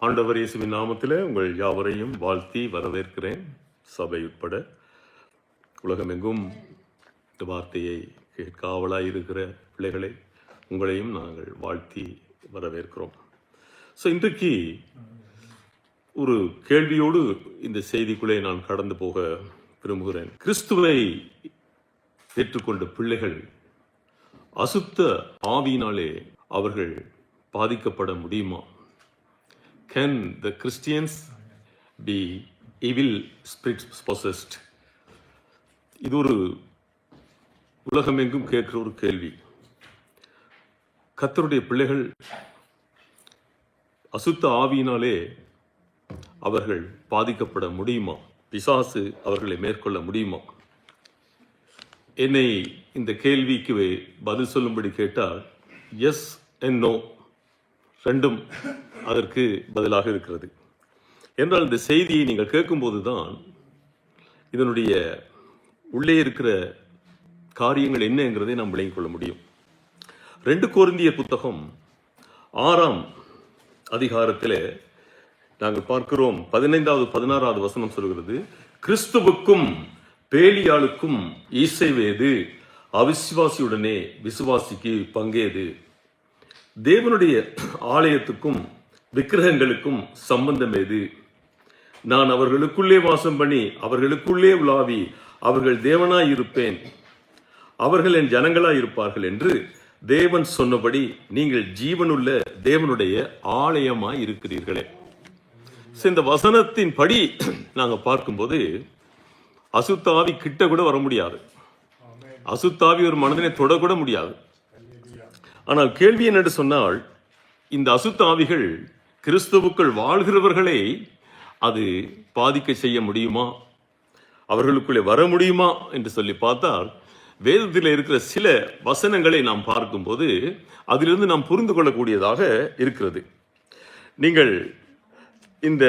ஆண்டவர் இயேசுவின் நாமத்திலே உங்கள் யாவரையும் வாழ்த்தி வரவேற்கிறேன். சபை உட்பட உலகமெங்கும் இந்த வார்த்தையை காவலாய் இருக்கிற பிள்ளைகளை உங்களையும் நாங்கள் வாழ்த்தி வரவேற்கிறோம். இன்றைக்கு ஒரு கேள்வியோடு இந்த செய்திக்குள்ளே நான் கடந்து போக விரும்புகிறேன். கிறிஸ்துவை ஏற்றுக்கொண்ட பிள்ளைகள் அசுத்த ஆவியினாலே அவர்கள் பாதிக்கப்பட முடியுமா? Can the Christians be evil spirits possessed? இது ஒரு உலகமெங்கும் கேட்கிற ஒரு கேள்வி. கர்த்தருடைய பிள்ளைகள் அசுத்த ஆவியினாலே அவர்கள் பாதிக்கப்பட முடியுமா? பிசாசு அவர்களை மேற்கொள்ள முடியுமா? என்னை இந்த கேள்விக்கு பதில் சொல்லும்படி கேட்டால் எஸ் அண்ட் நோ ரெண்டும் அதற்கு பதிலாக இருக்கிறது. என்றால் இந்த செய்தியை நீங்கள் கேட்கும்போது தான் இதனுடைய உள்ளே இருக்கிற காரியங்கள் என்னங்கிறதை நாம் விளங்கிக் கொள்ள முடியும். 2 கொரிந்தியர் புத்தகம் 6ஆம் அதிகாரத்தில் நாங்கள் பார்க்கிறோம். 15வது 16வது வசனம் சொல்கிறது, கிறிஸ்துவுக்கும் பேலியாளுக்கும் ஈசைவேது, அவிசுவாசியுடனே விசுவாசிக்கு பங்கேது. தேவனுடைய ஆலயத்துக்கும் விக்கிரகங்களுக்கும் சம்பந்தம் ஏது? நான் அவர்களுக்குள்ளே வாசம் பண்ணி அவர்களுக்குள்ளே உலாவி அவர்கள் தேவனாய் இருப்பேன், அவர்கள் என் ஜனங்களாய் இருப்பார்கள் என்று தேவன் சொன்னபடி நீங்கள் ஜீவனுள்ள தேவனுடைய ஆலயமாய் இருக்கிறீர்களே. இந்த வசனத்தின் படி நாங்கள் பார்க்கும்போது அசுத்தாவி கிட்ட கூட வர முடியாது, அசுத்தாவி ஒரு மனதினை தொடக்கூட முடியாது. ஆனால் கேள்வி என்னென்று சொன்னால், இந்த அசுத்த ஆவிகள் கிறிஸ்துவுக்குள் வாழ்கிறவர்களை அது பாதிக்க செய்ய முடியுமா, அவர்களுக்குள்ளே வர முடியுமா என்று சொல்லி பார்த்தால் வேதத்தில் இருக்கிற சில வசனங்களை நாம் பார்க்கும்போது அதிலிருந்து நாம் புரிந்து கொள்ளக்கூடியதாக இருக்கிறது. நீங்கள் இந்த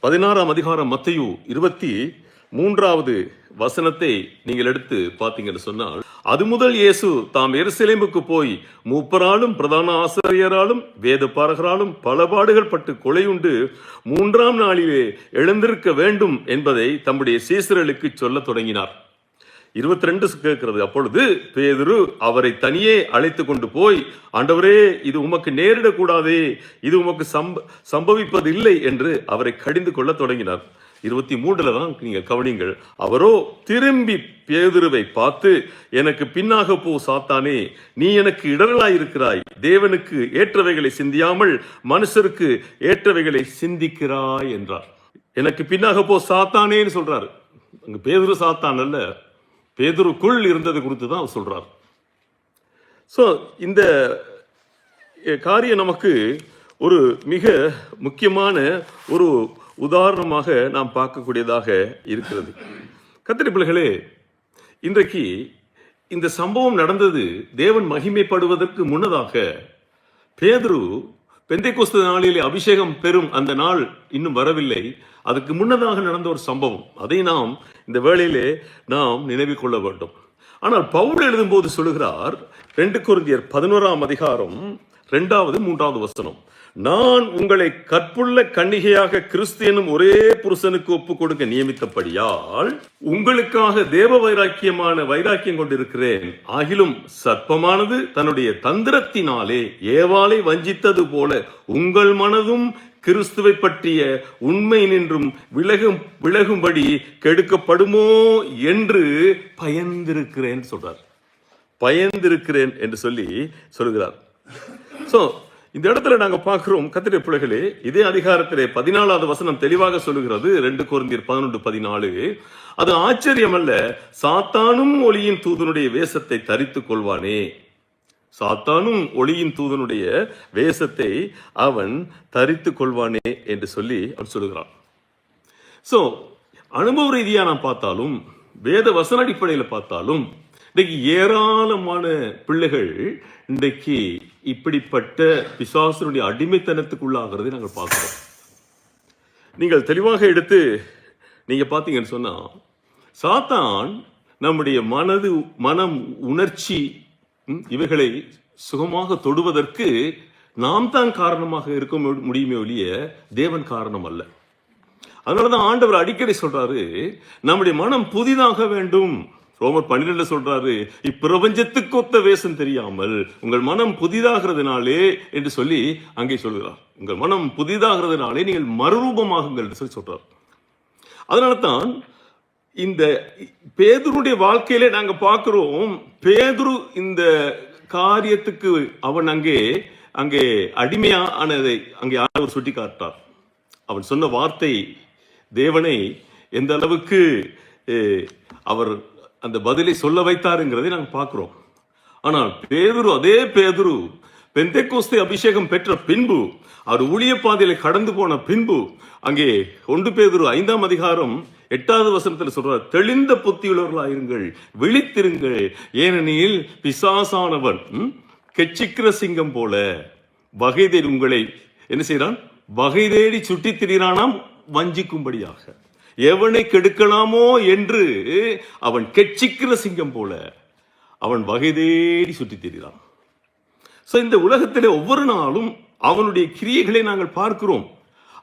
16ஆம் அதிகாரம் மத்தேயு 23வது வசனத்தை நீங்கள் எடுத்து பார்த்தீங்கன்னு சொன்னால், அது முதல் இயேசு தாம் எருசலேமுக்கு போய் மூப்பராலும் பிரதான ஆசிரியராலும் வேத பாரகராலும் பல பாடுகள் பட்டு கொலையுண்டு 3ஆம் நாளிலே எழுந்திருக்க வேண்டும் என்பதை தம்முடைய சீசர்களுக்கு சொல்ல தொடங்கினார். 22 கேட்கிறது, அப்பொழுது பேதுரு அவரை தனியே அழைத்து கொண்டு போய், ஆண்டவரே, இது உமக்கு நேரிடக்கூடாதே, இது உமக்கு சம்பவிப்பதில்லை என்று அவரை கடிந்து கொள்ள தொடங்கினார். 23 தான் நீங்க கவனிங்கள். அவரோ திரும்பி பேதுருவை பார்த்து, எனக்கு பின்னாக போ சாத்தானே, நீ எனக்கு இடரலாயிருக்கிறாய், தேவனுக்கு ஏற்றவைகளை சிந்தியாமல் மனுஷருக்கு ஏற்றவைகளை சிந்திக்கிறாய் என்றார். எனக்கு பின்னாக போ சாத்தானேன்னு சொல்றாரு. அங்க பேதுரு சாத்தான் அல்ல, பேதுருக்குள் இருந்தது குறித்து தான் அவர் சொல்றார். இந்த காரியம் நமக்கு ஒரு மிக முக்கியமான ஒரு உதாரணமாக நாம் பார்க்கக்கூடியதாக இருக்கிறது. கர்த்தருடைய பிள்ளைகளே, இன்றைக்கு இந்த சம்பவம் நடந்தது தேவன் மகிமைப்படுவதற்கு முன்னதாக. பேதுரு பெந்தைக்கோஸ்து நாளிலே அபிஷேகம் பெறும் அந்த நாள் இன்னும் வரவில்லை, அதுக்கு முன்னதாக நடந்த ஒரு சம்பவம். அதை நாம் இந்த வேளையிலே நாம் நினைவில் கொள்ள வேண்டும். ஆனால் பவுல் எழுதும்போது சொல்லுகிறார், 2 கொரிந்தியர் 11ஆம் அதிகாரம் 2வது 3வது வசனம், நான் உங்களை கற்புள்ள கன்னிகையாக கிறிஸ்து எனும் ஒரே புருஷனுக்கு ஒப்பு கொடுக்க நியமித்தபடியால் உங்களுக்காக தேவ வைராக்கியம் கொண்டிருக்கிறேன். ஆகிலும் சர்ப்பமானது தன்னுடைய தந்திரத்தினாலே ஏவாளை வஞ்சித்தது போல உங்கள் மனதும் கிறிஸ்துவை பற்றிய உண்மை நின்றும் விலகும்படி கெடுக்கப்படுமோ என்று பயந்திருக்கிறேன் சொல்றார். பயந்திருக்கிறேன் என்று சொல்லுகிறார். இந்த இடத்துல நாங்க பார்க்கிறோம், கர்த்தருடைய பிள்ளைகளே, இதே அதிகாரத்திலே 14வது வசனம் தெளிவாக சொல்லுகிறது. 2 கொரிந்தியர் 11:14, அது ஆச்சரியம் அல்ல, சாத்தானும் ஒளியின் தூதனுடைய வேஷத்தை தரித்துக் கொள்வானே. சாத்தானும் ஒளியின் தூதனுடைய வேஷத்தை அவன் தரித்துக் கொள்வானே என்று சொல்லி அவன் சொல்லுகிறான். அனுபவ ரீதியா நாம் பார்த்தாலும், வேத வசன அடிப்படையில் பார்த்தாலும், இன்றைக்கு ஏராளமான பிள்ளைகள் இன்றைக்கு இப்படிப்பட்ட பிசாசுடைய அடிமைத்தனத்துக்குள்ளாகிறதை நாங்கள் பார்க்கிறோம். நீங்கள் தெளிவாக எடுத்து நீங்க பார்த்தீங்கன்னு சொன்னா, சாத்தான் நம்முடைய மனம், உணர்ச்சி இவைகளை சுகமாக தொடுவதற்கு நாம் தான் காரணமாக இருக்க முடியுமே ஒழிய தேவன் காரணம் அல்ல. அதனாலதான் ஆண்டவர் அடிக்கடி சொல்றாரு, நம்முடைய மனம் புதிதாக வேண்டும். ரோமர் 12 சொல்றாரு, இப்பிரபஞ்சத்துக்கு ஒத்த வேஷம் தெரியாமல் உங்கள் மனம் புதிதாகிறதுனாலே என்று சொல்லி அங்கே சொல்கிறார். உங்கள் மனம் புதிதாகிறதுனாலே நீங்கள் மறுரூபமாகுங்கள் என்று சொல்லி சொல்றார். அதனால தான் இந்த பேதுருடைய வாழ்க்கையிலே நாங்க பார்க்கிறோம், பேதுரு இந்த காரியத்துக்கு அவன் அங்கே அடிமையானதை அங்கே ஆண்டவர் சுட்டி காட்டார். அவன் சொன்ன வார்த்தை தேவனை எந்த அளவுக்கு அவர் அந்த பதிலை சொல்ல வைத்தாருங்கிறதை நாங்கள் பார்க்கிறோம். ஆனால் அதே பேதுரு பெந்தேகோஸ்தே அபிஷேகம் பெற்ற பின்பு, அவர் ஊழிய பாதையில கடந்து போன பின்பு, அங்கே 1 பேதுரு 5ஆம் அதிகாரம் 8வது வசனத்தில் சொல்றார், தெளிந்த புத்தியுள்ளவர்களாயிருங்கள், விழித்திருங்கள், ஏனெனில் பிசாசானவன் கெச்சிக்கிற சிங்கம் போல வகை தேடி உங்களை என்ன செய்யறான், வகை தேடி சுட்டி திரிகிறானாம் வஞ்சிக்கும்படியாக. எவனை கெடுக்கலாமோ என்று அவன் கெச்சிக்கிற சிங்கம் போல அவன் வகை தேடி சுற்றி திரிகிறான். இந்த உலகத்திலே ஒவ்வொரு நாளும் அவனுடைய கிரியைகளை நாங்கள் பார்க்கிறோம்.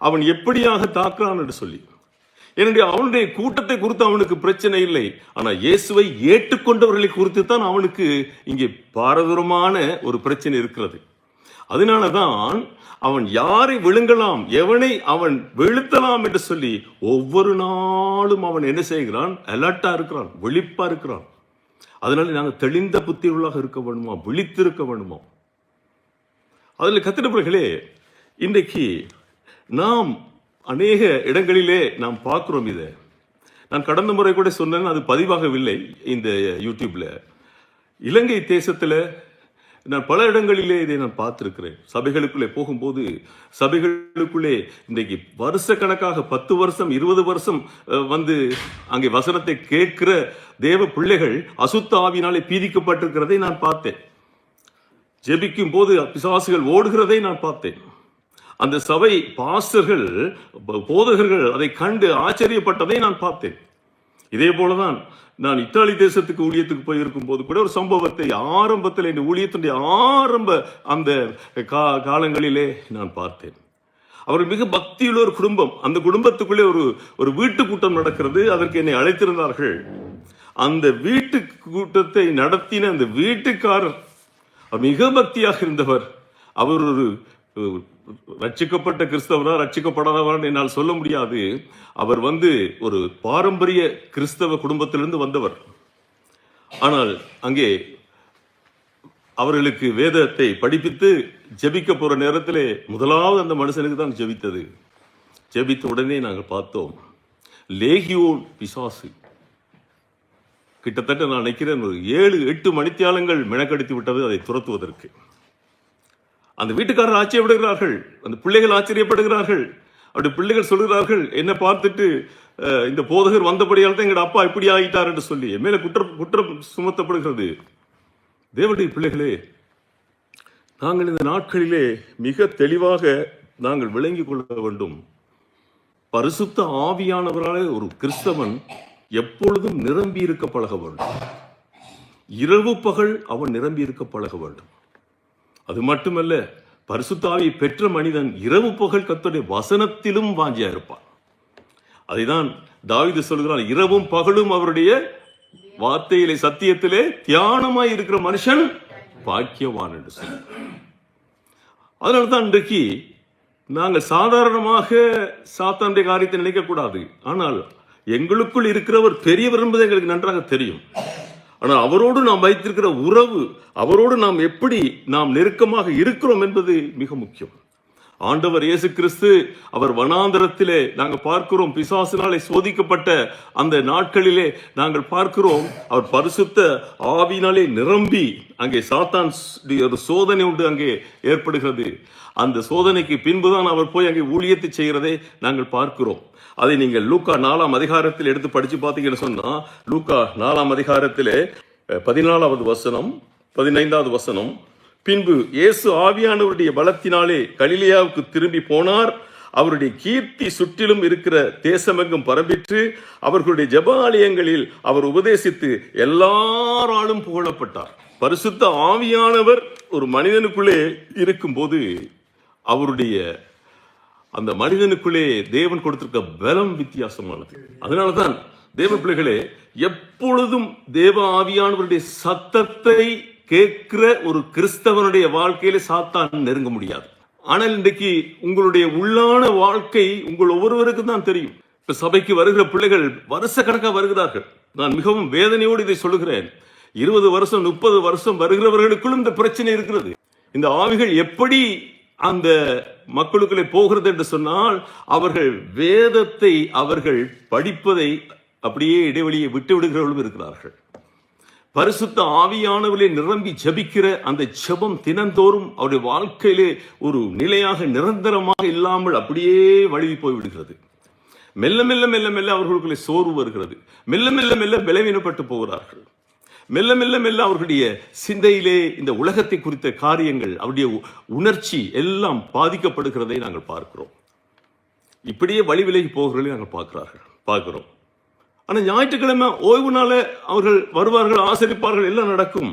அவன் எப்படியாக தாக்குறான் என்று சொல்லி. என்னுடைய அவனுடைய கூட்டத்தை குறித்து அவனுக்கு பிரச்சனை இல்லை. ஆனா இயேசுவை ஏற்றுக்கொண்டவர்களை குறித்து தான் அவனுக்கு இங்கே பாரதூரமான ஒரு பிரச்சனை இருக்கிறது. அதனாலதான் அவன் யாரை விழுங்கலாம், எவனை அவன் வீழ்த்தலாம் என்று சொல்லி ஒவ்வொரு நாளும் அவன் என்ன செய்கிறான், அலர்ட்டா இருக்கிறான், விழிப்பா இருக்கிறான். அதனால நாங்கள் தெளிந்த புத்தியுள்ளாக இருக்க வேண்டுமா, விழித்திருக்க வேண்டுமா? அதில் கத்திரவர்களே, இன்றைக்கு நாம் அநேக இடங்களிலே நாம் பார்க்கிறோம். இதை நான் கடந்த முறை கூட சொன்னேன், அது பதிவாகவில்லை இந்த யூடியூப்ல. இலங்கை தேசத்துல நான் பல இடங்களிலே இதை நான் பார்த்திருக்கிறேன். சபைகளுக்குள்ளே போகும்போது சபைகளுக்குள்ளே இன்றைக்கு வருஷ கணக்காக 10 வருஷம் 20 வருஷம் வந்து அங்கே வசனத்தை கேட்கிற தேவ பிள்ளைகள் அசுத்த ஆவியினாலே பீதிக்கப்பட்டிருக்கிறதை நான் பார்த்தேன். ஜெபிக்கும் போது பிசாசுகள் ஓடுகிறதை நான் பார்த்தேன். அந்த சபை பாஸ்டர்கள், போதகர்கள் அதை கண்டு ஆச்சரியப்பட்டதை நான் பார்த்தேன். இதே போலதான் நான் இத்தாலி தேசத்துக்கு ஊழியத்துக்கு போயிருக்கும் போது கூட ஒரு சம்பவத்தை ஆரம்பத்தில் இந்த ஊழியத்தினுடைய ஆரம்ப அந்த காலங்களிலே நான் பார்த்தேன். அவர்கள் மிக பக்தியுள்ள ஒரு குடும்பம். அந்த குடும்பத்துக்குள்ளே ஒரு வீட்டு கூட்டம் நடக்கிறது. அதற்கு என்னை அழைத்திருந்தார்கள். அந்த வீட்டு கூட்டத்தை நடத்தின அந்த வீட்டுக்காரர் மிக பக்தியாக இருந்தவர். அவர் ஒரு ரட்சிக்கப்பட்ட கிறிஸ்தவரா ரட்சிக்கப்படாதவரான்னு என்னால் சொல்ல முடியாது. அவர் ஒரு பாரம்பரிய கிறிஸ்தவ குடும்பத்திலிருந்து வந்தவர். ஆனால் அங்கே அவர்களுக்கு வேதத்தை படிப்பித்து ஜெபிக்க போற நேரத்திலே முதலாவது அந்த மனுஷனுக்கு தான் ஜெபித்தது. ஜெபித்த உடனே நாங்கள் பார்த்தோம், லேகியோன் பிசாசு கிட்டத்தட்ட நான் நினைக்கிறேன் ஒரு 7-8 மணித்தியாலங்கள் மெனக்கடித்து விட்டது அதை துரத்துவதற்கு. அந்த வீட்டுக்காரர் ஆச்சரியப்படுகிறார்கள், அந்த பிள்ளைகள் ஆச்சரியப்படுகிறார்கள். அப்படி பிள்ளைகள் சொல்கிறார்கள், என்ன பார்த்துட்டு இந்த போதகர் வந்தபடியால் தான் எங்களோட அப்பா இப்படி ஆகிட்டார் என்று சொல்லி மேல குற்றம் சுமத்தப்படுகிறது. தேவனுடைய பிள்ளைகளே, நாங்கள் இந்த நாட்களிலே மிக தெளிவாக நாங்கள் விளங்கிக் கொள்ள வேண்டும். பரிசுத்த ஆவியானவராலே ஒரு கிறிஸ்தவன் எப்பொழுதும் நிரம்பி இருக்க பழக வேண்டும். இரவு பகல் அவன் நிரம்பி இருக்க பழக வேண்டும். அது மட்டுமல்ல, பரிசுத்த ஆவியை பெற்ற மனிதன் இரவு பகல் கர்த்தருடைய வசனத்திலும் வாஞ்சியா இருப்பான். அதைதான் தாவீது சொல்கிறான், இரவும் பகலும் அவருடைய வார்த்தையிலே சத்தியத்திலே தியானமாய் இருக்கிற மனுஷன் பாக்கியவான் என்று சொல்ல. அதனால்தான் இன்றைக்கு நாங்கள் சாதாரணமாக சாத்தானுடைய காரியத்தை நினைக்க கூடாது. ஆனால் எங்களுக்குள் இருக்கிறவர் பெரியவர் என்பது எங்களுக்கு நன்றாக தெரியும். ஆனால் அவரோடு நாம் வைத்திருக்கிற உறவு, அவரோடு நாம் எப்படி நாம் நெருக்கமாக இருக்கிறோம் என்பது மிக முக்கியம். ஆண்டவர் இயேசு கிறிஸ்து அவர் வனாந்தரத்திலே நாங்கள் பார்க்கிறோம், பிசாசினாலே சோதிக்கப்பட்ட அந்த நாட்களிலே நாங்கள் பார்க்கிறோம், அவர் பரிசுத்த ஆவியினாலே நிரம்பி அங்கே சாத்தான் ஒரு சோதனை உண்டு அங்கே ஏற்படுகிறது. அந்த சோதனைக்கு பின்புதான் அவர் போய் அங்கே ஊழியத்தை செய்கிறதை நாங்கள் பார்க்கிறோம். அதை நீங்கள் லூக்கா 4ஆம் அதிகாரத்தில் எடுத்து படிச்சு பார்த்தீங்கன்னு சொன்னா, லூக்கா 4ஆம் அதிகாரத்திலே 14வது வசனம் 15வது வசனம், பின்பு இயேசு ஆவியானவருடைய பலத்தினாலே கலிலேயாவுக்கு திரும்பி போனார். அவருடைய கீர்த்தி சுற்றிலும் இருக்கிற தேசமெங்கும் பரம்பிற்று. அவர்களுடைய ஜெபாலயங்களில் அவர் உபதேசித்து எல்லாராலும் புகழப்பட்டார். பரிசுத்த ஆவியானவர் ஒரு மனிதனுக்குள்ளே இருக்கும்போது அவருடைய அந்த மனிதனுக்குள்ளே தேவன் கொடுத்திருக்க பலம் வித்தியாசமானது. அதனாலதான் தேவ பிள்ளைகளே, எப்பொழுதும் தேவ ஆவியானவருடைய சத்தத்தை கேட்கிற ஒரு கிறிஸ்தவனுடைய வாழ்க்கையில சாத்தான் நெருங்க முடியாது. ஆனால் இன்றைக்கு உங்களுடைய உள்ளான வாழ்க்கை உங்கள் ஒவ்வொருவருக்கும் தான் தெரியும். இப்ப சபைக்கு வருகிற பிள்ளைகள் வருஷ கணக்காக வருகிறார்கள். நான் மிகவும் வேதனையோடு இதை சொல்லுகிறேன். 20 வருஷம் 30 வருஷம் வருகிறவர்களுக்குள்ளும் இந்த பிரச்சனை இருக்கிறது. இந்த ஆவிகள் எப்படி அந்த மக்களுக்குள்ளே போகிறது என்று சொன்னால், அவர்கள் வேதத்தை அவர்கள் படிப்பதை அப்படியே இடைவெளியை விட்டு விடுகிறவர்களும் இருக்கிறார்கள். பரிசுத்த ஆவியானவர்களே நிரம்பி ஜபிக்கிற அந்த ஜெபம் தினந்தோறும் அவருடைய வாழ்க்கையிலே ஒரு நிலையாக நிரந்தரமாக இல்லாமல் அப்படியே வழுவி போய்விடுகிறது. மெல்ல மெல்ல மெல்ல மெல்ல அவர்களுக்குள்ளே சோர்வு வருகிறது. மெல்ல மெல்ல மெல்ல பலவீனப்பட்டு போகிறார்கள். மெல்ல மெல்ல மெல்ல அவர்களுடைய சிந்தையிலே இந்த உலகத்தை குறித்த காரியங்கள், அவருடைய உணர்ச்சி எல்லாம் பாதிக்கப்படுகிறதை நாங்கள் பார்க்கிறோம். இப்படியே வழி விலகி போகிறதை நாங்கள் பார்க்கிறோம். ஆனால் ஞாயிற்றுக்கிழமை ஓய்வு நாள அவர்கள் வருவார்கள், ஆசரிப்பார்கள், எல்லாம் நடக்கும்.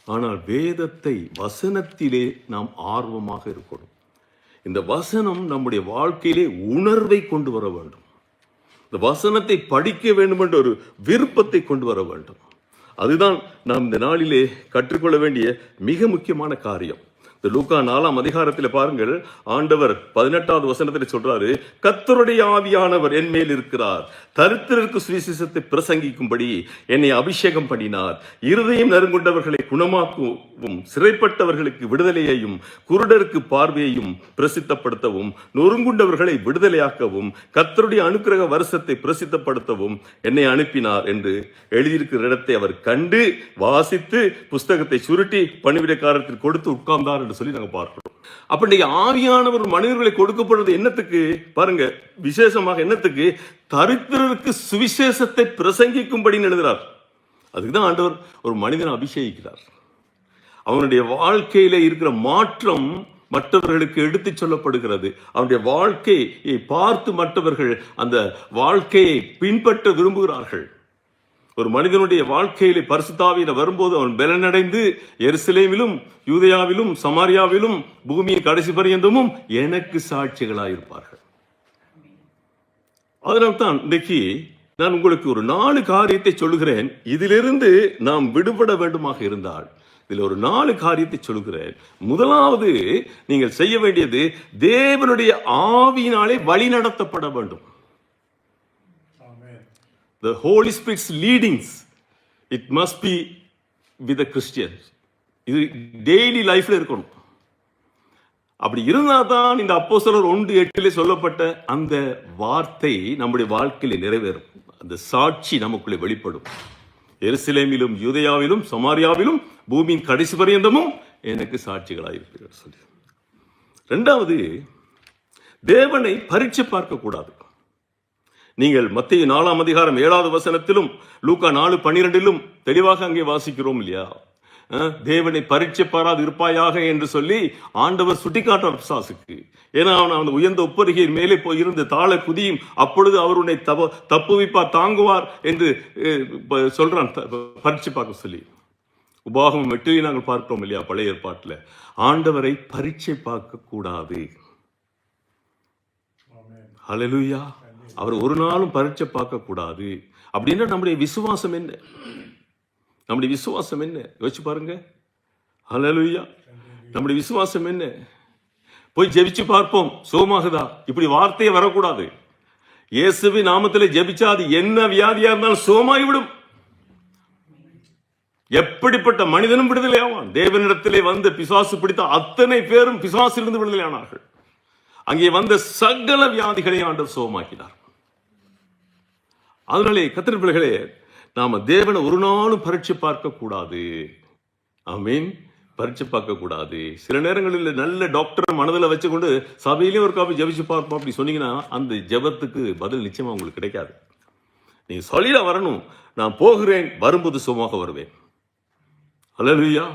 ஆனால் வேதத்தை, வசனத்திலே நாம் ஆர்வமாக இருக்கணும். இந்த வசனம் நம்முடைய வாழ்க்கையிலே உணர்வை கொண்டு வர வேண்டும். இந்த வசனத்தை படிக்க வேண்டும் என்ற ஒரு விருப்பத்தை கொண்டு வர வேண்டும். அதுதான் நாம் இந்த நாளிலே கற்றுக்கொள்ள வேண்டிய மிக முக்கியமான காரியம். இந்த லூக்கா 4ஆம் அதிகாரத்தில் பாருங்கள், ஆண்டவர் 18வது வசனத்தில் சொல்றாரு, கர்த்தருடைய ஆவியானவர் என் மேல் இருக்கிறார், தரித்திரருக்கு சுவிசேஷத்தை பிரசங்கிக்கும்படி என்னை அபிஷேகம் பண்ணினார், இருதயம் நறுங்குண்டவர்களை குணமாக்கவும், சிறைப்பட்டவர்களுக்கு விடுதலையையும், குருடருக்கு பார்வையையும் பிரசித்தப்படுத்தவும், நொறுங்குண்டவர்களை விடுதலையாக்கவும், கர்த்தருடைய அனுக்கிரக வருஷத்தை பிரசித்தப்படுத்தவும் என்னை அனுப்பினார் என்று எழுதியிருக்கிற இடத்தை அவர் கண்டு வாசித்து புஸ்தகத்தை சுருட்டி பணிவிடைக்காரத்தில் கொடுத்து உட்கார்ந்தார் என்று சொல்லி நாங்க பார்க்கிறோம். அப்ப இன்னைக்கு ஆவியானவர் மனிதர்களை கொடுக்கப்படுறது என்னத்துக்கு பாருங்க, விசேஷமாக என்னத்துக்கு? தரித்திரருக்கு சுவிசேஷத்தை பிரசங்கிக்கும்படி எழுதுகிறார். அதுக்குதான் ஆண்டவர் ஒரு மனிதனை அபிஷேகிக்கிறார். அவனுடைய வாழ்க்கையில இருக்கிற மாற்றம் மற்றவர்களுக்கு எடுத்து சொல்லப்படுகிறது. அவனுடைய வாழ்க்கையை பார்த்து மற்றவர்கள் அந்த வாழ்க்கையை பின்பற்ற விரும்புகிறார்கள். ஒரு மனிதனுடைய வாழ்க்கையிலே பரிசுத்த ஆவியானவர் வரும்போது அவன் பலனடைந்து எருசலேமிலும் யூதேயாவிலும் சமாரியாவிலும் பூமியின் கடைசி பரியந்தமும் எனக்கு சாட்சிகளாயிருப்பார்கள். அதனால்தான் இன்றைக்கு நான் உங்களுக்கு ஒரு 4 காரியத்தை சொல்லுகிறேன். இதிலிருந்து நாம் விடுபட வேண்டுமாக இருந்தால் இதில் ஒரு 4 காரியத்தை சொல்லுகிறேன். முதலாவது, நீங்கள் செய்ய வேண்டியது தேவனுடைய ஆவியினாலே வழி நடத்தப்பட வேண்டும். The Holy Spirit's leadings, it must be with the Christians. இது டெய்லி லைஃப்ல இருக்கணும். அப்படி இருந்தாதான் இந்த அப்போஸ்தலர் 1:8 சொல்லப்பட்ட அந்த வார்த்தை நம்முடைய வாழ்க்கையில நிறைவேறும். அந்த சாட்சி நமக்குள்ளே வெளிப்படும். எருசலேமிலும் யூதேயாவிலும் சமாரியாவிலும் பூமியின் கடைசி பரியந்தமும் எனக்கு சாட்சிகளாயிருப்பீர்கள் சொல்லி. 2வது, தேவனை பரீட்சை பார்க்க கூடாது. நீங்கள் மத்தேயு 4ஆம் அதிகாரம் 7வது வசனத்திலும் லூக்கா 4:12 தெளிவாக அங்கே வாசிக்கிறோம் இல்லையா? தேவனை பரீட்சை பாராது இருப்பாயாக என்று சொல்லி ஆண்டவர் சுட்டிக்காட்டார் பிசாசுக்கு. ஏன்னா அவன் அந்த உயர்ந்த உப்பரிகையின் மேலே போய் இருந்து தாழ குதியும், அப்பொழுது அவருடைய தப்புவிப்பார், தாங்குவார் என்று சொல்றான் பரீட்சை பார்க்க சொல்லி. உபாகமம் 8 நாங்கள் பார்க்கிறோம் இல்லையா? பழைய ஏற்பாட்டில் ஆண்டவரை பரீட்சை பார்க்க கூடாது. ஹல்லேலூயா. அவர் ஒரு நாளும் பரீட்சை பார்க்க கூடாது. அப்படின்னா நம்முடைய விசுவாசம் என்ன? நம்முடைய விசுவாசம் என்ன? யோசிச்சு பாருங்க. ஹல்லேலூயா. நம்முடைய விசுவாசம் என்ன? போய் ஜெபிச்சு பார்ப்போம், சுகமாகுதா? இப்படி வார்த்தையே வரக்கூடாது. இயேசுவின் நாமத்திலே ஜெபிச்சா அது என்ன வியாதியா இருந்தாலும் சுகமாகிவிடும். எப்படிப்பட்ட மனிதனும் விடுதலையாவான். தேவனிடத்திலே வந்து பிசாசு பிடித்த அத்தனை பேரும் பிசாசிலிருந்து விடுதலையானார்கள். அங்கே வந்த சகல வியாதிகளை ஆண்டவர் சுகமாக்கினார். அதனாலே கர்த்தர் பிள்ளைகளே, நாம தேவனை ஒரு நாளும் பரீட்சை பார்க்க கூடாது. ஆமீன். பரீட்சை பார்க்க கூடாது. சில நேரங்களில் நல்ல டாக்டர் மனதில் வச்சுக்கொண்டு சபையிலேயே ஒரு காப்பி ஜெபிச்சு பார்ப்போம் அப்படி சொன்னீங்கன்னா அந்த ஜெபத்துக்கு பதில் நிச்சயமா உங்களுக்கு கிடைக்காது. நீங்க சொல்லிட வரணும், நான் போகிறேன், வரும்போது சுகமாக வருவேன். ஹல்லேலூயா.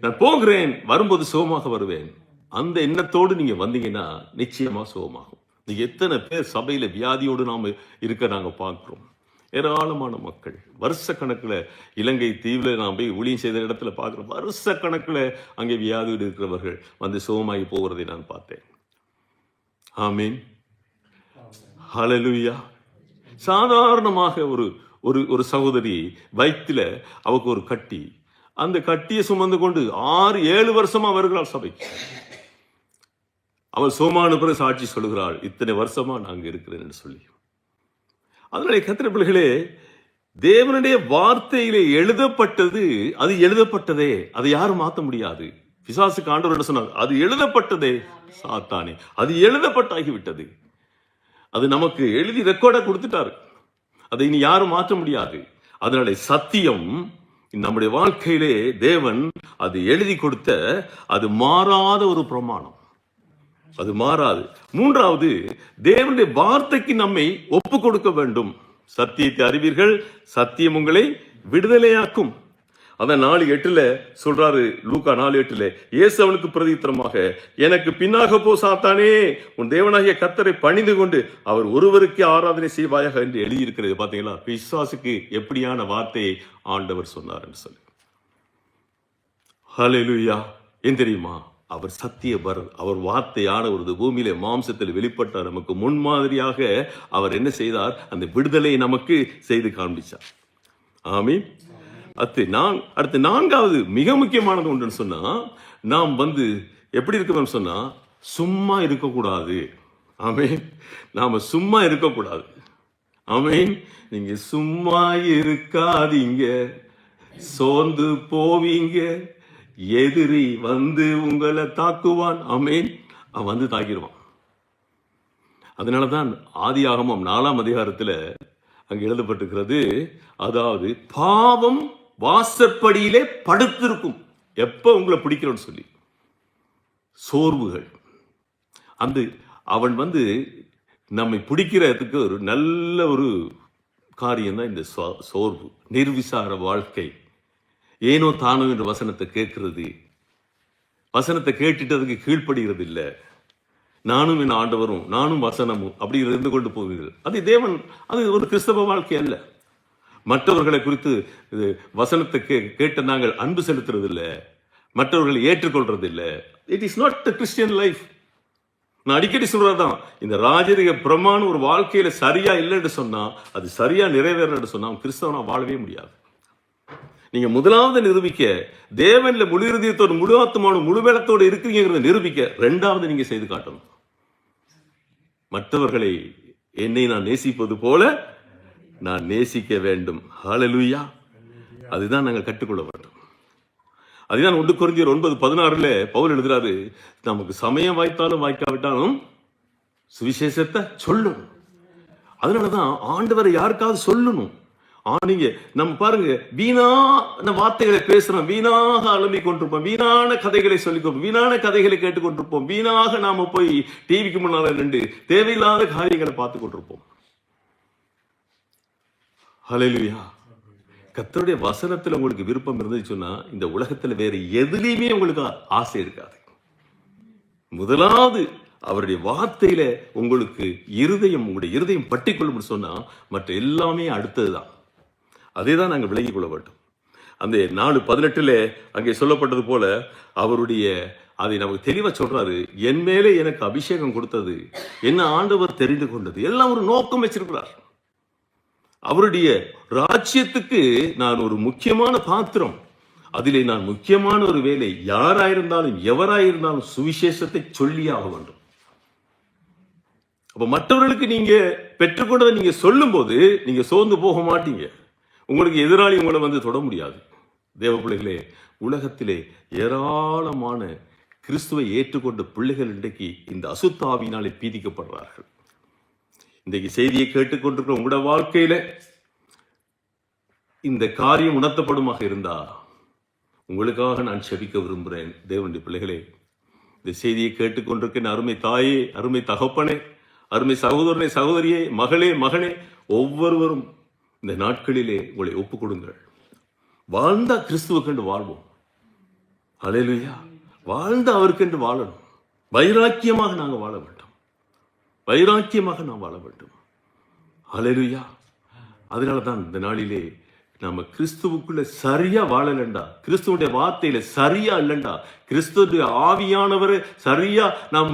நான் போகிறேன், வரும்போது சுகமாக வருவேன். அந்த எண்ணத்தோடு நீங்க வந்தீங்கன்னா நிச்சயமா சுகமாகும். நீங்க எத்தனை பேர் சபையில வியாதியோடு நாம இருக்க நாங்க பார்க்கிறோம். ஏராளமான மக்கள் வருஷ கணக்கில் இலங்கை தீவில் நான் போய் ஊழியம் செய்த இடத்துல பார்க்குறேன். வருஷ கணக்கில் அங்கே வியாதியோடு இருக்கிறவர்கள் வந்து சுகமாகி போகிறதை நான் பார்த்தேன். ஆமீன், ஹல்லேலூயா. சாதாரணமாக ஒரு சகோதரி வயிற்றில் அவருக்கு ஒரு கட்டி, அந்த கட்டியை சுமந்து கொண்டு 6-7 வருஷமா வருகிறாள் சபைக்கு. அவள் சோமான பிறகு சாட்சி சொல்லுகிறாள், இத்தனை வருஷமா நாங்க இருக்கிறேன் என்று சொல்லி. அதனால கர்த்தருடைய பிள்ளைகளே, தேவனுடைய வார்த்தையிலே எழுதப்பட்டது, அது எழுதப்பட்டதே, அதை யாரும் மாற்ற முடியாது. பிசாசுக்கு ஆண்டவர் என்ன சொன்னார்? அது எழுதப்பட்டதே சாத்தானே, அது எழுதப்பட்டாகிவிட்டது. அது நமக்கு எழுதி ரெக்கார்டா கொடுத்துட்டாரு, அதை இனி யாரும் மாற்ற முடியாது. அதனால சத்தியம் நம்முடைய வாழ்க்கையிலே தேவன் அது எழுதி கொடுத்த, அது மாறாத ஒரு பிரமாணம், அது மாறாது. மூன்றாவது, தேவனுடைய வார்த்தைக்கு நம்மை ஒப்பு கொடுக்க வேண்டும். சத்தியத்தை அறிவீர்கள், சத்தியம் உங்களை விடுதலையாக்கும். அதான் 4:8 சொல்றாரு, லூக்கா 4:8, இயேசு அவனுக்கு பிரதித்திரமாக, எனக்கு பின்னாக போ சாத்தானே, உன் தேவனாகிய கர்த்தரை பணிந்து கொண்டு அவர் ஒருவருக்கு ஆராதனை செய்வாயாக என்று எழுதியிருக்கிறது. பாத்தீங்களா, பிசாசுக்கு எப்படியான வார்த்தையை ஆண்டவர் சொன்னார் என்று சொல்லி. ஹல்லேலூயா. ஏன் தெரியுமா? அவர் சத்தியவர், அவர் வார்த்தையான ஒரு பூமியில மாம்சத்தில் வெளிப்பட்டார். நமக்கு முன்மாதிரியாக அவர் என்ன செய்தார்? அந்த விடுதலையை நமக்கு செய்து காண்பிச்சார். ஆமீன். அடுத்து 4வது மிக முக்கியமானது ஒன்றுன்னு சொன்னா, நாம் எப்படி இருக்கணும்னு சொன்னா, சும்மா இருக்கக்கூடாது. ஆமீன். நாம சும்மா இருக்கக்கூடாது. ஆமீன். நீங்க சும்மா இருக்காதீங்க, சோர்ந்து போவீங்க, எதிரி உங்களை தாக்குவான். ஆமீன். அவன் தாக்கிடுவான். அதனாலதான் ஆதியாகமம் 4ஆம் அதிகாரத்துல அங்க எழுதப்பட்டிருக்கிறது, அதாவது பாவம் வாசற்படியிலே படுத்திருக்கும். எப்ப உங்களை பிடிக்கிறோன்னு சொல்லி சோர்வுகள், அவன் நம்மை பிடிக்கிறதுக்கு ஒரு நல்ல ஒரு காரியம் தான் இந்த சோர்வு, நிர்விசார வாழ்க்கை, ஏனோ தானோ என்ற வசனத்தை கேட்கிறது, வசனத்தை கேட்டுட்டு அதுக்கு கீழ்ப்படுகிறது இல்லை. நானும் என் ஆண்டவரும், நானும் வசனமும் அப்படி இருந்து கொண்டு போவீர்கள். அது தேவன், அது ஒரு கிறிஸ்தவ வாழ்க்கை அல்ல. மற்றவர்களை குறித்து வசனத்தை கேட்ட நாங்கள் அன்பு செலுத்துறது இல்லை, மற்றவர்களை ஏற்றுக்கொள்றது இல்லை. It is not a Christian life. நான் அடிக்கடி சொல்றதுதான், இந்த ராஜரிக பிரமாண ஒரு வாழ்க்கையில சரியா இல்லைன்னு சொன்னா, அது சரியா நிறைவேறன்னு சொன்னா கிறிஸ்தவனா வாழவே முடியாது. நீங்க முதலாவது நிரூபிக்க, தேவன்ல முழு இருதயத்தோடு, முழு ஆத்துமாவோடு, முழு வேலத்தோடு இருக்கிறீங்கிறத நிரூபிக்க, 2வது நீங்க செய்து காட்டணும். மற்றவர்களை என்னை நான் நேசிப்பது போல நான் நேசிக்க வேண்டும். ஹல்லேலூயா. அதுதான் நாங்கள் கற்றுக்கொள்ள வேண்டும். அதுதான் 1 கொரிந்தியர் 9:16 பவுல் எழுதுறாரு, நமக்கு சமயம் வாய்த்தாலும் வாய்க்காவிட்டாலும் சுவிசேஷத்தை சொல்லணும். அதனாலதான் ஆண்டவரை யாருக்காவது சொல்லணும். நீங்க நம்ம பாருங்க, வீணான வார்த்தைகளை பேசுறோம், வீணாக அலம்பி கொண்டிருப்போம், வீணான கதைகளை சொல்லிக்கொண்டு, வீணான கதைகளை கேட்டுக்கொண்டிருப்போம், வீணாக நாம போய் டிவிக்கு முன்னால நின்று தேவையில்லாத காரியங்களை பார்த்து கொண்டிருப்போம். ஹல்லேலூயா. கர்த்தருடைய வசனத்துல உங்களுக்கு விருப்பம் இருந்துச்சுன்னா, இந்த உலகத்துல வேற எதுலையுமே உங்களுக்கு ஆசை இருக்காது. முதலாவது அவருடைய வார்த்தையில உங்களுடைய இருதயம் பட்டிக்கொள்ளும் சொன்னா, மற்ற எல்லாமே அடுத்ததுதான். அதே தான் நாங்கள் விலகிக் கொள்ள வேண்டும். அந்த 4:18 அங்கே சொல்லப்பட்டது போல, அதை நமக்கு தெளிவா சொல்றாரு, என் மேலே எனக்கு அபிஷேகம் கொடுத்தது, என்ன ஆண்டவர் தெரிந்து கொண்டது, எல்லாம் ஒரு நோக்கம் வச்சிருக்கிறார். அவருடைய ராஜ்யத்துக்கு நான் ஒரு முக்கியமான பாத்திரம், அதிலே நான் முக்கியமான ஒரு வேலை. யாராயிருந்தாலும் எவராயிருந்தாலும் சுவிசேஷத்தை சொல்லியாக வேண்டும். அப்ப மற்றவர்களுக்கு நீங்க பெற்றுக்கொண்டதை நீங்க சொல்லும் போது நீங்க சோர்ந்து போக மாட்டீங்க. உங்களுக்கு எதிராளி உங்களை தொட முடியாது. தேவ பிள்ளைகளே, உலகத்திலே ஏராளமான கிறிஸ்துவை ஏற்றுக்கொண்ட பிள்ளைகள் இன்றைக்கு இந்த அசுத்தாவினாலே பீதிக்கப்படுறார்கள். இன்றைக்கு செய்தியை கேட்டுக்கொண்டிருக்கிற உங்களோட வாழ்க்கையில இந்த காரியம் உணர்த்தப்படுமாக இருந்தா, உங்களுக்காக நான் செபிக்க விரும்புகிறேன். தேவனுடைய பிள்ளைகளே, இந்த செய்தியை கேட்டுக்கொண்டிருக்கிற அருமை தாயே, அருமை தகப்பனே, அருமை சகோதரனே, சகோதரியே, மகளே, மகனே, ஒவ்வொருவரும் இந்த நாட்களிலே உங்களை ஒப்புக் கொடுங்கள். வாழ்ந்தா கிறிஸ்துவுக்கென்று வாழ்வோம். ஹல்லேலூயா. வாழ்ந்த அவருக்கென்று வாழணும். வைராக்கியமாக நாங்கள் வாழ வேண்டும். வைராக்கியமாக நாம் வாழ வேண்டும். ஹல்லேலூயா. அதனாலதான் இந்த நாளிலே நம்ம கிறிஸ்துவுக்குள்ள சரியா வாழலண்டா, கிறிஸ்துவுடைய வார்த்தையில சரியா இல்லண்டா, கிறிஸ்துவ ஆவியானவர் சரியா நாம்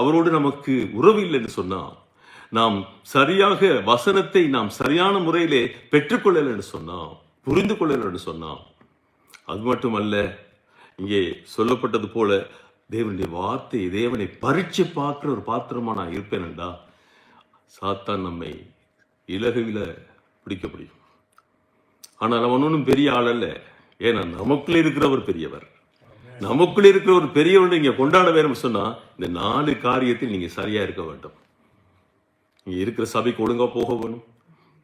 அவரோடு நமக்கு உறவு இல்லைன்னு சொன்னா, நாம் சரியாக வசனத்தை நாம் சரியான முறையிலே பெற்றுக்கொள்ளல என்று சொன்னோம், புரிந்து கொள்ளல என்று சொன்னோம். அது மட்டுமல்ல, இங்கே சொல்லப்பட்டது போல தேவனுடைய வார்த்தை, தேவனை பரீட்சை பார்க்கிற ஒரு பாத்திரமா நான் இருப்பேன்டா, சாத்தான் நம்மை இலகுவில பிடிக்க முடியும். ஆனால் அவன் ஒன்றும் பெரிய ஆள் அல்ல. ஏன்னா நமக்குள்ள இருக்கிறவர் பெரியவர். நமக்குள்ள இருக்கிற ஒரு பெரியவர் நீங்க கொண்டாட வேணும் சொன்னா, இந்த 4 காரியத்தில் நீங்க சரியா இருக்க வேண்டும். நீங்க இருக்கிற சபைக்கு ஒழுங்கா போக வேணும்.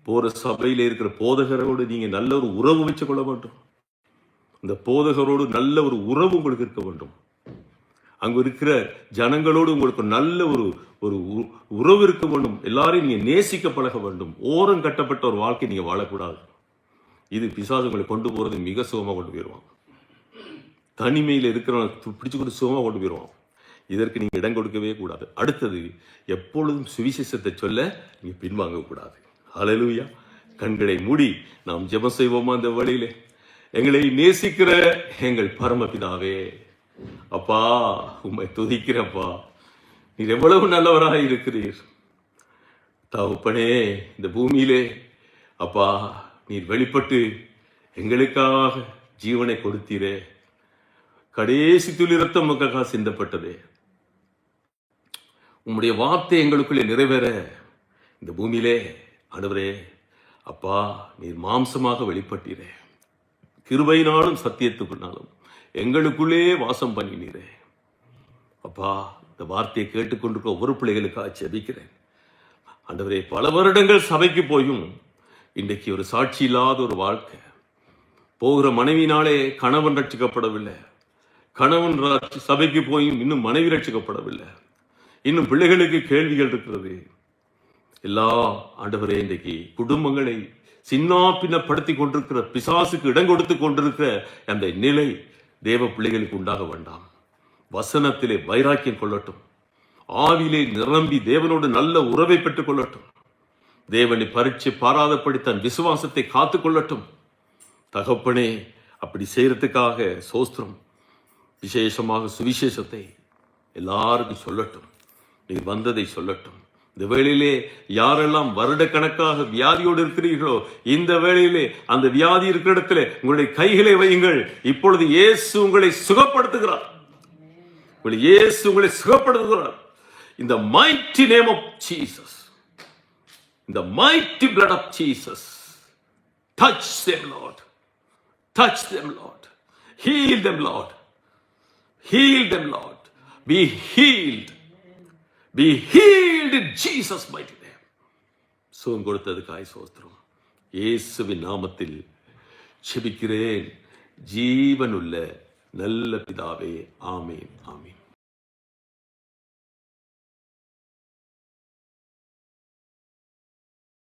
போற சபையில இருக்கிற போதகரோடு நீங்க நல்ல ஒரு உறவு வச்சு கொள்ள வேண்டும். இந்த போதகரோடு நல்ல ஒரு உறவு உங்களுக்கு இருக்க வேண்டும். அங்கு இருக்கிற ஜனங்களோடு உங்களுக்கு நல்ல ஒரு உறவு இருக்க வேண்டும். எல்லாரையும் நீங்க நேசிக்க பழக வேண்டும். ஓரம் கட்டப்பட்ட ஒரு வாழ்க்கை நீங்க வாழக்கூடாது. இது பிசாசு உங்களை கொண்டு போறது மிக சுகமா கொண்டு போயிடுவான். தனிமையில் இருக்கிறவங்க பிடிச்சு கொண்டு சுகமா கொண்டு போயிடுவான். இதற்கு நீங்க இடம் கொடுக்கவே கூடாது. அடுத்தது, எப்பொழுதும் சுவிசேஷத்தை சொல்ல நீங்க பின்வாங்க கூடாது. ஹல்லேலூயா. கண்களை மூடி நாம் ஜெபம் செய்வோமா? அந்த வழியிலே எங்களை நேசிக்கிற எங்கள் பரமபிதாவே, அப்பா உம்மை துதிக்கிறப்பா, நீர் எவ்வளவு நல்லவராக இருக்கிறீர் தகப்பனே. இந்த பூமியிலே அப்பா நீர் வெளிப்பட்டு எங்களுக்காக ஜீவனை கொடுத்தீரே. கடைசி துளி ரத்தம் உமக்காக சிந்தப்பட்டதே. உம்முடைய வார்த்தை எங்களுக்குள்ளே நிறைவேற இந்த பூமியிலே ஆண்டவரே அப்பா நீர் மாம்சமாக வெளிப்பட்டீரே. கிருபையினாலும் சத்தியத்துக்குனாலும் எங்களுக்குள்ளே வாசம் பண்ணினீரே. அப்பா இந்த வார்த்தையை கேட்டுக்கொண்டிருக்க ஒவ்வொரு பிள்ளைகளுக்காக ஜெபிக்கிறேன் ஆண்டவரே. பல வருடங்கள் சபைக்கு போயும் இன்றைக்கு ஒரு சாட்சி இல்லாத ஒரு வாழ்க்கை. போகிற மனைவினாலே கணவன் ரட்சிக்கப்படவில்லை. கணவன் சபைக்கு போயும் இன்னும் மனைவி ரட்சிக்கப்படவில்லை. இன்னும் பிள்ளைகளுக்கு கேள்விகள் இருக்கிறது. எல்லா ஆண்டவரே இன்றைக்கு குடும்பங்களை சின்னா பின்னப்படுத்தி கொண்டிருக்கிற பிசாசுக்கு இடம் கொடுத்து கொண்டிருக்கிற அந்த நிலை தேவ பிள்ளைகளுக்கு உண்டாக வேண்டாம். வசனத்திலே வைராக்கியம் கொள்ளட்டும். ஆவிலே நிரம்பி தேவனோடு நல்ல உறவை பெற்றுக் கொள்ளட்டும். தேவனை பரீட்சை பாராதபடி தன் விசுவாசத்தை காத்துக் கொள்ளட்டும். தகப்பனே அப்படி செய்யறதுக்காக சோஸ்திரம். விசேஷமாக சுவிசேஷத்தை எல்லாருக்கும் சொல்லட்டும். நீர் வந்ததை சொல்லட்டும். இந்த வேளையிலே யாரெல்லாம் வருடக்கணக்காக வியாதியோடு இருக்கிறீர்களோ, இந்த வேளையிலே அந்த வியாதி இருக்கிற இடத்துல உங்களுடைய கைகளை வையுங்கள். இப்பொழுது இயேசு உங்களை சுகப்படுத்துகிறார். இயேசு உங்களை சுகப்படுத்துகிறார். In the mighty name of Jesus, in the mighty blood of Jesus, touch them, Lord. Touch them, Lord. Heal them, Lord. Heal them, Lord. Be healed. Be healed in Jesus' mighty name. சுகம் கொடுத்ததுக்காய் ஸ்தோத்திரம். இயேசுவின் நாமத்தில் ஜெபிக்கிறேன் ஜீவனுள்ள நல்ல பிதாவே. ஆமென்.